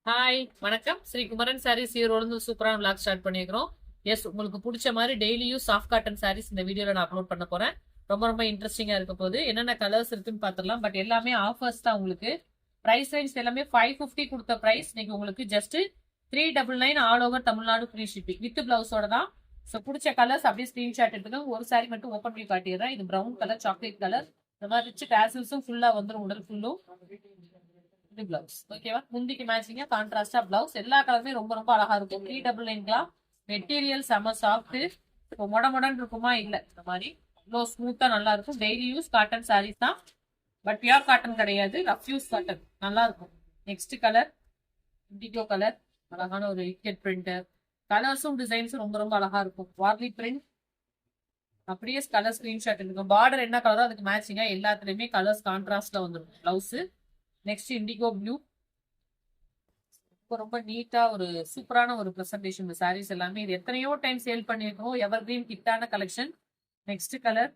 Hi வணக்கம். ஸ்ரீ குமரன் சாரீஸ் ஈரோடு சூப்பரான vlog start பண்ணியிருக்கிறோம். எஸ், உங்களுக்கு பிடிச்ச மாதிரி டெய்லியும் சாஃப்ட் காட்டன் சாரீஸ் இந்த வீடியோல நான் அப்லோட் பண்ண போறேன். ரொம்ப ரொம்ப இன்ட்ரெஸ்டிங்கா இருக்க போகுது. என்னென்ன கலர்ஸ் இருக்குன்னு பாத்துடலாம். பட் எல்லாமே ஆஃபர்ஸ் தான். உங்களுக்கு பிரைஸ் ரேஞ்ச் எல்லாமே 550 கொடுத்த பிரைஸ் இன்னைக்கு உங்களுக்கு just 399 all over Tamil Nadu free shipping with பிளவுஸோட தான். ஸோ பிடிச்ச கலர்ஸ் அப்படியே ஸ்கிரீன்ஷாட் எடுத்துக்கோங்க. ஒரு சாரி மட்டும் ஓப்பன் பண்ணி காட்டிடுறேன். இது ப்ரௌன் கலர், சாக்லேட் கலர். இந்த மாதிரி ரிச் டேசல்ஸும் ஃபுல்லா வந்துடும். உடல் ஃபுல்லும் பிளவுஸ் ஓகேவா. முந்திக்கு மேட்சிங்கா கான்ட்ராஸ்டா பிளவுஸ். எல்லா கலருமே ரொம்ப ரொம்ப அழகா இருக்கும். 399 மெட்டீரியல் செம சாஃப்ட். இப்போ மொடன்னு இருக்குமா? இல்ல, இந்த மாதிரி இவ்வளோ ஸ்மூத்தா நல்லா இருக்கும். டெய்லி யூஸ் காட்டன் சாரீஸ் தான். பட் பியூர் காட்டன் கிடையாது, ரஃப் யூஸ் காட்டன். நல்லா இருக்கும். Next colour indigo colour. அழகான ஒரு விக்கெட் பிரிண்ட். கலர்ஸும் டிசைன்ஸும் ரொம்ப ரொம்ப அழகா இருக்கும். வார்லி பிரிண்ட். அப்படியே கலர் ஸ்கிரீன்ஷாட் இருக்கும். பார்டர் என்ன கலரோ அதுக்கு மேட்சிங்கா எல்லாத்துலயுமே கலர்ஸ் கான்ட்ராஸ்ட்ல வந்துடும் பிளவுஸ். Next indigo blue. ரொம்ப நீட்டா ஒரு சூப்பரான ஒரு பிரசன்டேஷன். இந்த சாரீஸ் எல்லாமே இது எத்தனையோ டைம் சேல் பண்ணிருக்கோம். எவர் கிரீன் கிட்டான கலெக்ஷன். Next colour.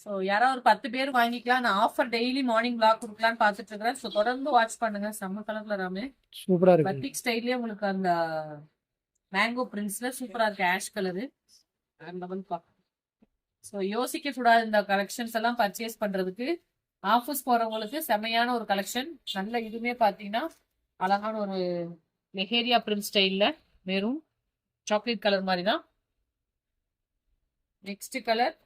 ஸோ யாராவது ஒரு 10 பேர் வாங்கிக்கலாம். நான் ஆஃபர் டெய்லி மார்னிங் பிளாக் கொடுக்கலான்னு பார்த்துட்டு இருக்கிறேன். ஸோ தொடர்ந்து வாட்ச் பண்ணுங்க. செம்ம கலர்ல ராமே சூப்பரா இருக்கு. பத்திக் ஸ்டைல்லே உங்களுக்கு அந்த மேங்கோ பிரிண்ட்ஸ்ல சூப்பரா இருக்கு. Ash colour. ஸோ யோசிக்க கூடாது. இந்த கலெக்ஷன்ஸ் எல்லாம் பர்ச்சேஸ் பண்றதுக்கு ஆஃபீஸ் போறவங்களுக்கு செமையான ஒரு கலெக்ஷன். நல்ல இதுவுமே பாத்தீங்கன்னா அழகான ஒரு லெஹேரியா பிரிண்ட் ஸ்டைல்ல வெறும் சாக்லேட் கலர் மாதிரி தான். நெக்ஸ்ட் கலர்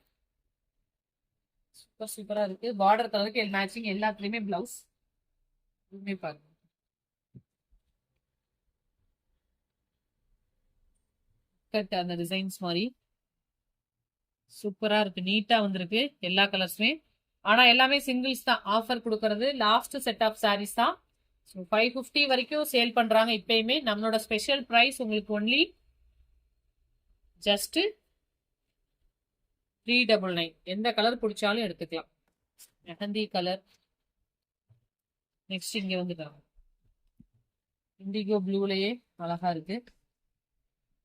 சூப்பர் சூப்பரா இருக்கு. பார்டர் கலருக்கு மேட்சிங் எல்லாத்துலயுமே பிளவுஸ். இதுவுமே பாருங்க. அந்த டிசைன்ஸ் மாதிரி சூப்பரா இருக்கு. நீட்டா வந்திருக்கு எல்லா கலர்ஸுமே. ஆனா எல்லாமே சிங்கிள்ஸ் தான் ஆஃபர் கொடுக்கறது. லாஸ்ட் செட் ஆஃப் சாரீஸ் தான். 550 வரைக்கும் சேல் பண்றாங்க இப்பயுமே. நம்மளோட ஸ்பெஷல் பிரைஸ் உங்களுக்கு ஒன்லி ஜஸ்ட் 399. எந்த கலர் பிடிச்சாலும் எடுத்துக்கலாம். மெஹந்தி கலர். நெக்ஸ்ட் இங்க வந்துட்டாங்க இண்டிகோ ப்ளூலயே அழகா இருக்கு.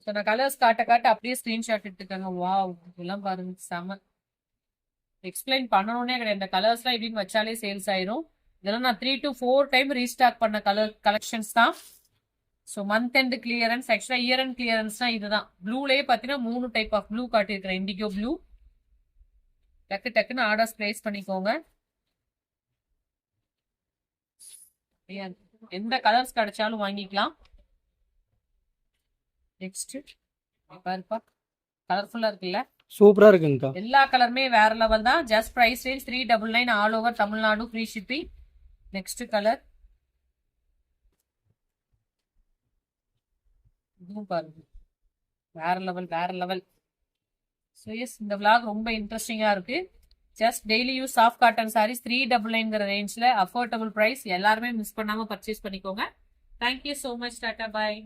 ஸோ நான் கலர்ஸ் காட்ட காட்ட அப்படியே ஸ்கிரீன்ஷாட் எடுத்துக்காங்க. வாவ், இதெல்லாம் பாருங்க செம. எக்ஸ்பிளைன் பண்ணணும்னே கிடையாது. இந்த கலர்ஸ்லாம் இப்படின்னு வச்சாலே சேல்ஸ் ஆயிரும். இதெல்லாம் நான் 3 to 4 டைம் ரீஸ்டாக் பண்ண கலர் கலெக்ஷன்ஸ் தான். ஸோ மந்த் எண்ட் கிளியரன்ஸ், ஆக்சுவலா இயர் எண்ட் கிளியரன்ஸ்னா இதுதான். ப்ளூலயே பார்த்தீங்கன்னா 3 டைப் ஆஃப் ப்ளூ காட்டியிருக்கிறேன். Indigo blue. டக்கு டக்குன்னு ஆர்டர்ஸ் பிளேஸ் பண்ணிக்கோங்க. எந்த கலர்ஸ் கிடைச்சாலும் வாங்கிக்கலாம். நெக்ஸ்ட் பாருப்பா, கலர்ஃபுல்லா இருக்குல்ல. சூப்பரா இருக்குங்கக்கா. எல்லா கலருமே வேற லெவல் தான். Just price range 399 all over Tamil Nadu free shipping. Next colour இதுவும் பாருங்க, வேற லெவல் வேற லெவல். ஸோ எஸ், இந்த விளாக் ரொம்ப இன்ட்ரெஸ்டிங்கா இருக்கு. Just daily use soft cotton sarees 399 ரேஞ்ச்ல அஃபோர்டபுள் பிரைஸ். எல்லாருமே மிஸ் பண்ணாம பர்ச்சேஸ் பண்ணிக்கோங்க. Thank you so much. டாடா பாய்.